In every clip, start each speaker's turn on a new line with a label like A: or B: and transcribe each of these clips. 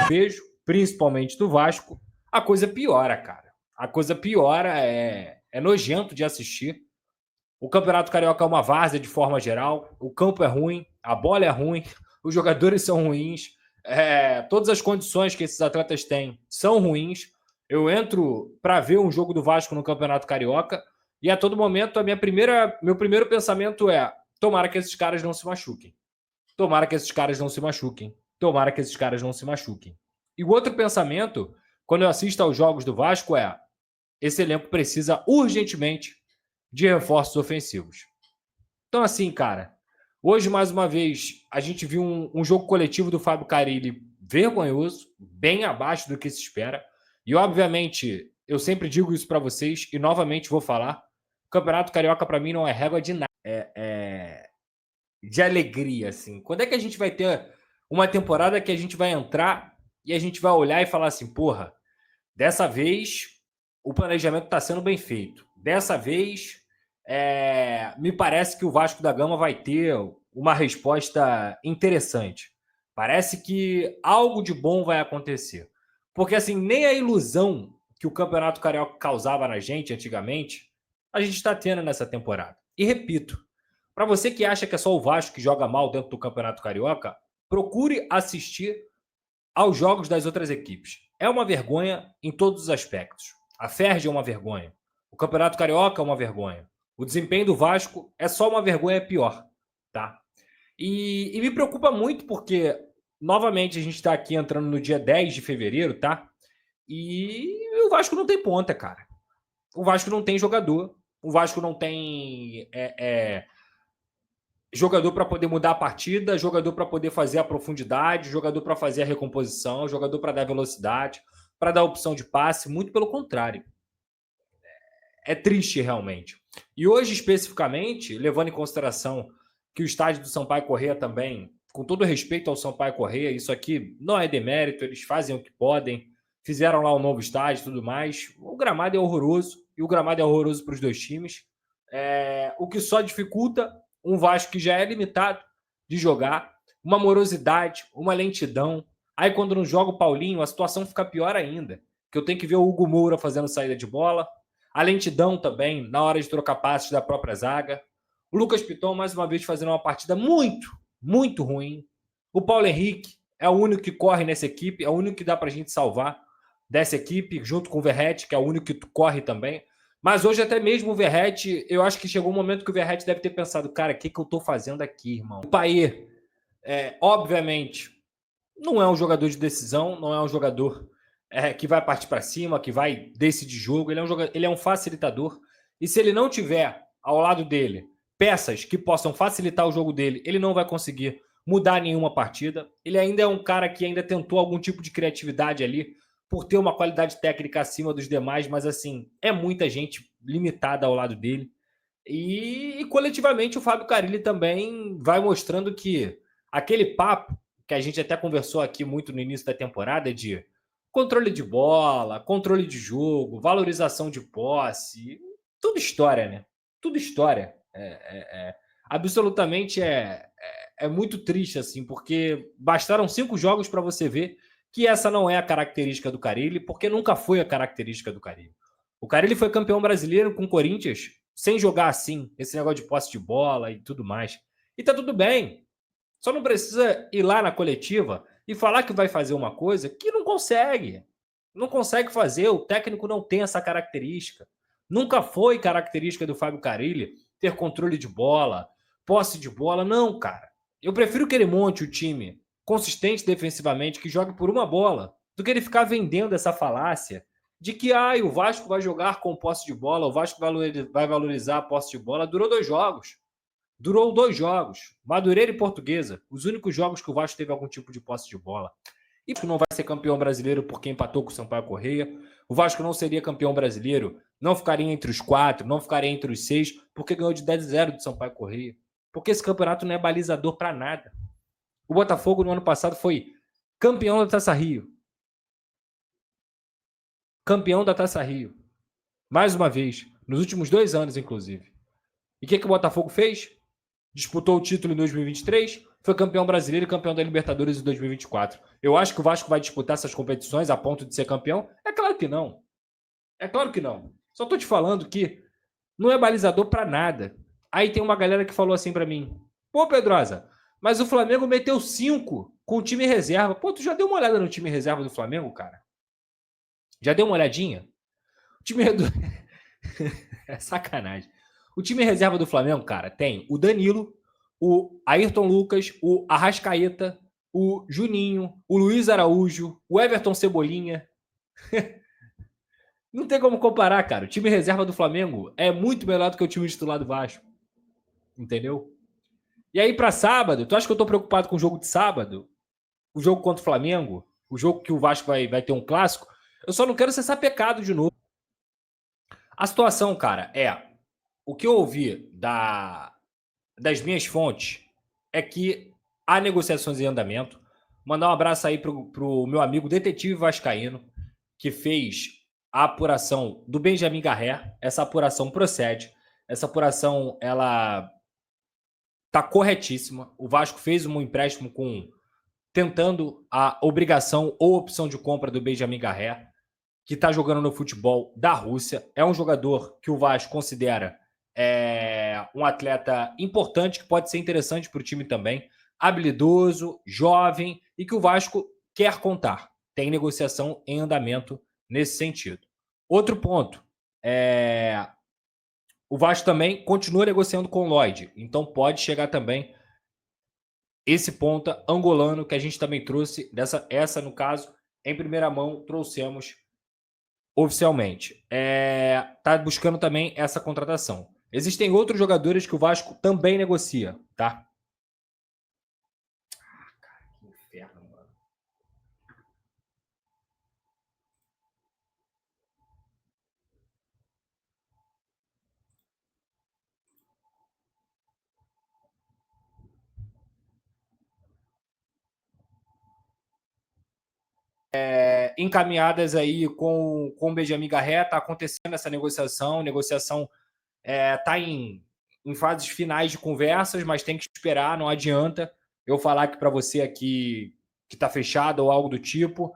A: vejo, principalmente do Vasco, a coisa piora, cara. A coisa piora, é nojento de assistir. O Campeonato Carioca é uma várzea de forma geral, o campo é ruim, a bola é ruim, os jogadores são ruins, todas as condições que esses atletas têm são ruins. Eu entro para ver um jogo do Vasco no Campeonato Carioca e a todo momento meu primeiro pensamento é: tomara que esses caras não se machuquem. Tomara que esses caras não se machuquem. Tomara que esses caras não se machuquem. E o outro pensamento, quando eu assisto aos jogos do Vasco, é: esse elenco precisa urgentemente de reforços ofensivos. Então, assim, cara, hoje, mais uma vez, a gente viu um jogo coletivo do Fábio Carille vergonhoso, bem abaixo do que se espera. E, obviamente, eu sempre digo isso para vocês e, novamente, vou falar: o Campeonato Carioca, para mim, não é régua de nada. De alegria, assim. Quando é que a gente vai ter uma temporada que a gente vai entrar e a gente vai olhar e falar assim: porra, dessa vez o planejamento está sendo bem feito. Dessa vez, me parece que o Vasco da Gama vai ter uma resposta interessante. Parece que algo de bom vai acontecer. Porque, assim, nem a ilusão que o Campeonato Carioca causava na gente antigamente, a gente está tendo nessa temporada. E repito, para você que acha que é só o Vasco que joga mal dentro do Campeonato Carioca, procure assistir aos jogos das outras equipes. É uma vergonha em todos os aspectos. A Ferj é uma vergonha. O Campeonato Carioca é uma vergonha. O desempenho do Vasco é só uma vergonha pior, tá? E me preocupa muito porque, novamente, a gente está aqui entrando no dia 10 de fevereiro, tá? E o Vasco não tem ponta, cara. O Vasco não tem jogador. O Vasco não tem jogador para poder mudar a partida, jogador para poder fazer a profundidade, jogador para fazer a recomposição, jogador para dar velocidade, para dar opção de passe. Muito pelo contrário. É triste realmente. E hoje, especificamente, levando em consideração que o estádio do Sampaio Corrêa também, com todo respeito ao Sampaio Corrêa, isso aqui não é demérito, eles fazem o que podem, fizeram lá um novo estádio e tudo mais. O gramado é horroroso, e o gramado é horroroso para os dois times. O que só dificulta um Vasco que já é limitado de jogar, uma morosidade, uma lentidão. Aí quando não joga o Paulinho, a situação fica pior ainda, que eu tenho que ver o Hugo Moura fazendo saída de bola, a lentidão também na hora de trocar passes da própria zaga. O Lucas Piton, mais uma vez, fazendo uma partida muito, muito ruim. O Paulo Henrique é o único que corre nessa equipe, é o único que dá pra gente salvar dessa equipe, junto com o Verratti, que é o único que corre também. Mas hoje até mesmo o Verratti, eu acho que chegou um momento que o Verratti deve ter pensado: cara, o que eu tô fazendo aqui, irmão? O Payet, obviamente, não é um jogador de decisão, não é um jogador que vai partir para cima, que vai decidir jogo. Ele é um facilitador. E se ele não tiver ao lado dele peças que possam facilitar o jogo dele, ele não vai conseguir mudar nenhuma partida. Ele ainda é um cara que ainda tentou algum tipo de criatividade ali, por ter uma qualidade técnica acima dos demais, mas assim, é muita gente limitada ao lado dele. E coletivamente o Fábio Carille também vai mostrando que aquele papo que a gente até conversou aqui muito no início da temporada de controle de bola, controle de jogo, valorização de posse, tudo história, né? Tudo história. Absolutamente é muito triste, assim, porque bastaram 5 jogos para você ver que essa não é a característica do Carille, porque nunca foi a característica do Carille. O Carille foi campeão brasileiro com o Corinthians sem jogar assim, esse negócio de posse de bola e tudo mais. E tá tudo bem. Só não precisa ir lá na coletiva e falar que vai fazer uma coisa que não consegue. Não consegue fazer, o técnico não tem essa característica. Nunca foi característica do Fábio Carille ter controle de bola, posse de bola. Não, cara. Eu prefiro que ele monte o time consistente defensivamente, que jogue por uma bola, do que ele ficar vendendo essa falácia de que o Vasco vai jogar com posse de bola, o Vasco vai valorizar a posse de bola. Durou 2 jogos. Durou 2 jogos. Madureira e Portuguesa. Os únicos jogos que o Vasco teve algum tipo de posse de bola. E o Vasco não vai ser campeão brasileiro porque empatou com o Sampaio Corrêa. O Vasco não seria campeão brasileiro, não ficaria entre os 4, não ficaria entre os 6, porque ganhou de 10-0 do Sampaio Corrêa. Porque esse campeonato não é balizador para nada. O Botafogo no ano passado foi campeão da Taça Rio. Campeão da Taça Rio. Mais uma vez. Nos últimos 2 anos, inclusive. E o que o Botafogo fez? Disputou o título em 2023, foi campeão brasileiro e campeão da Libertadores em 2024. Eu acho que o Vasco vai disputar essas competições a ponto de ser campeão? É claro que não. É claro que não. Só tô te falando que não é balizador pra nada. Aí tem uma galera que falou assim pra mim: pô, Pedrosa, mas o Flamengo meteu 5 com o time reserva. Pô, tu já deu uma olhada no time reserva do Flamengo, cara? Já deu uma olhadinha? O time do... é sacanagem. O time reserva do Flamengo, cara, tem o Danilo, o Ayrton Lucas, o Arrascaeta, o Juninho, o Luiz Araújo, o Everton Cebolinha. Não tem como comparar, cara. O time reserva do Flamengo é muito melhor do que o time titular do Vasco. Entendeu? E aí, pra sábado, tu acha que eu tô preocupado com o jogo de sábado? O jogo contra o Flamengo? O jogo que o Vasco vai ter um clássico? Eu só não quero ser sapecado de novo. A situação, cara, é... O que eu ouvi das minhas fontes é que há negociações em andamento. Mandar um abraço aí pro meu amigo detetive vascaíno, que fez a apuração do Benjamin Garré. Essa apuração procede. Essa apuração, ela tá corretíssima. O Vasco fez um empréstimo tentando a obrigação ou opção de compra do Benjamin Garré, que está jogando no futebol da Rússia. É um jogador que o Vasco considera um atleta importante, que pode ser interessante para o time também, habilidoso, jovem e que o Vasco quer contar. Tem negociação em andamento nesse sentido. Outro ponto, o Vasco também continua negociando com o Lloyd, então pode chegar também esse ponta angolano que a gente também trouxe, essa no caso, em primeira mão, trouxemos oficialmente. Tá buscando também essa contratação. Existem outros jogadores que o Vasco também negocia, tá? Cara, que inferno, mano. Encaminhadas aí com o Benjamin Garré, tá acontecendo essa negociação. Negociação tá em fases finais de conversas, mas tem que esperar, não adianta eu falar aqui para você aqui que tá fechado ou algo do tipo.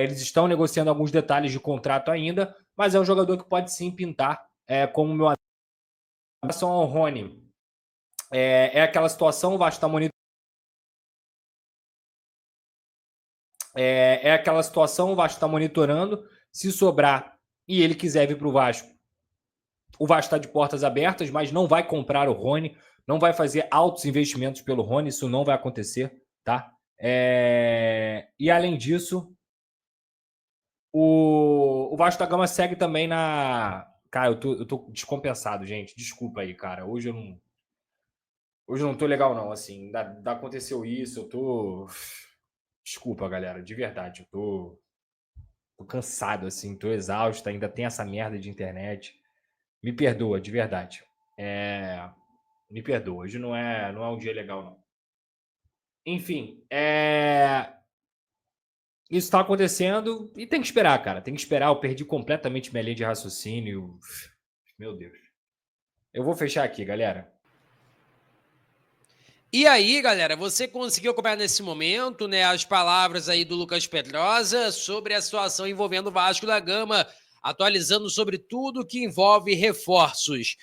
A: Eles estão negociando alguns detalhes de contrato ainda, mas é um jogador que pode sim pintar como meu amigo. Em relação ao Rony, aquela situação, o Vasco está monitorando. Aquela situação, o Vasco está monitorando. Se sobrar e ele quiser vir para o Vasco está de portas abertas, mas não vai comprar o Rony, não vai fazer altos investimentos pelo Rony, isso não vai acontecer, tá? E além disso, o Vasco da Gama segue também na... Cara, eu tô descompensado, gente. Desculpa aí, cara. Hoje eu não tô legal, não. Assim, ainda aconteceu isso, eu tô... Desculpa, galera, de verdade. Eu tô cansado, assim, tô exausto, ainda tem essa merda de internet. Me perdoa, de verdade. Me perdoa. Hoje não é um dia legal, não. Enfim, isso tá acontecendo e tem que esperar, cara. Tem que esperar. Eu perdi completamente minha linha de raciocínio. Meu Deus. Eu vou fechar aqui, galera.
B: E aí, galera, você conseguiu acompanhar nesse momento, né, as palavras aí do Lucas Pedrosa sobre a situação envolvendo o Vasco da Gama, atualizando sobre tudo que envolve reforços.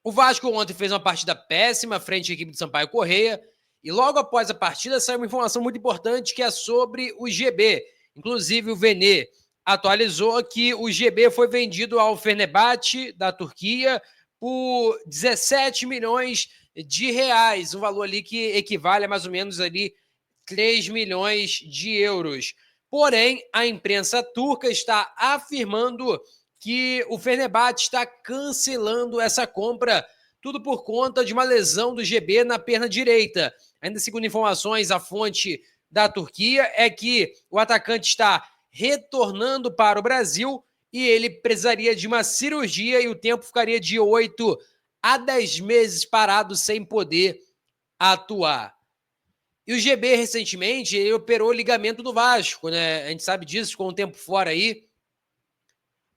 B: O Vasco ontem fez uma partida péssima frente à equipe de Sampaio Corrêa, e logo após a partida saiu uma informação muito importante que é sobre o GB. Inclusive o Vene atualizou que o GB foi vendido ao Fenerbahçe da Turquia por 17 milhões de reais, um valor ali que equivale a mais ou menos ali 3 milhões de euros. Porém, a imprensa turca está afirmando que o Fenerbahçe está cancelando essa compra, tudo por conta de uma lesão do GB na perna direita. Ainda segundo informações, a fonte da Turquia é que o atacante está retornando para o Brasil e ele precisaria de uma cirurgia e o tempo ficaria de 8 a 10 meses parado sem poder atuar. E o GB, recentemente, ele operou o ligamento do Vasco, né? A gente sabe disso, ficou um tempo fora aí.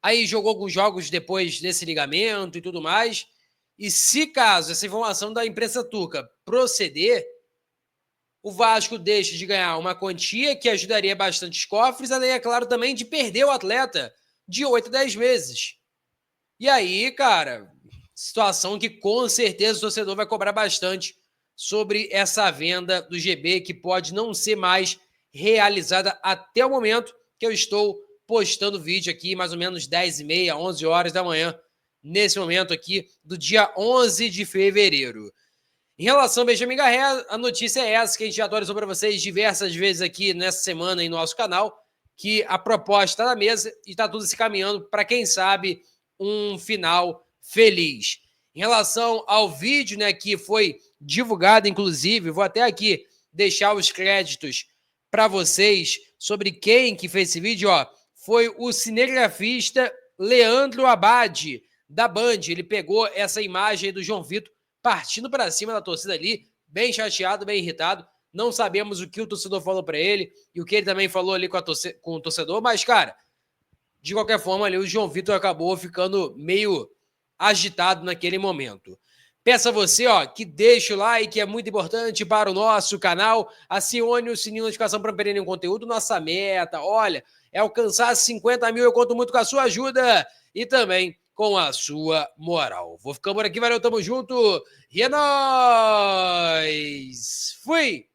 B: Aí jogou alguns jogos depois desse ligamento e tudo mais. E se caso essa informação da imprensa turca proceder, o Vasco deixa de ganhar uma quantia que ajudaria bastante os cofres, além, é claro, também de perder o atleta de 8 a 10 meses. E aí, cara, situação que com certeza o torcedor vai cobrar bastante sobre essa venda do GB, que pode não ser mais realizada até o momento que eu estou postando o vídeo aqui, mais ou menos 10h30, 11 horas da manhã, nesse momento aqui do dia 11 de fevereiro. Em relação ao Benjamin Garré, a notícia é essa, que a gente já atualizou para vocês diversas vezes aqui nessa semana em nosso canal, que a proposta está na mesa e está tudo se caminhando para, quem sabe, um final feliz. Em relação ao vídeo, né, que foi divulgado, inclusive, vou até aqui deixar os créditos para vocês sobre quem que fez esse vídeo, ó, foi o cinegrafista Leandro Abad, da Band. Ele pegou essa imagem do João Vitor partindo para cima da torcida ali, bem chateado, bem irritado. Não sabemos o que o torcedor falou para ele e o que ele também falou ali com o torcedor, mas, cara, de qualquer forma, ali o João Vitor acabou ficando meio agitado naquele momento. Peço a você, ó, que deixe o like, é muito importante para o nosso canal. Acione o sininho de notificação para não perder nenhum conteúdo. Nossa meta, olha, é alcançar 50 mil. Eu conto muito com a sua ajuda e também com a sua moral. Vou ficando por aqui, valeu, tamo junto. E é nóis! Fui!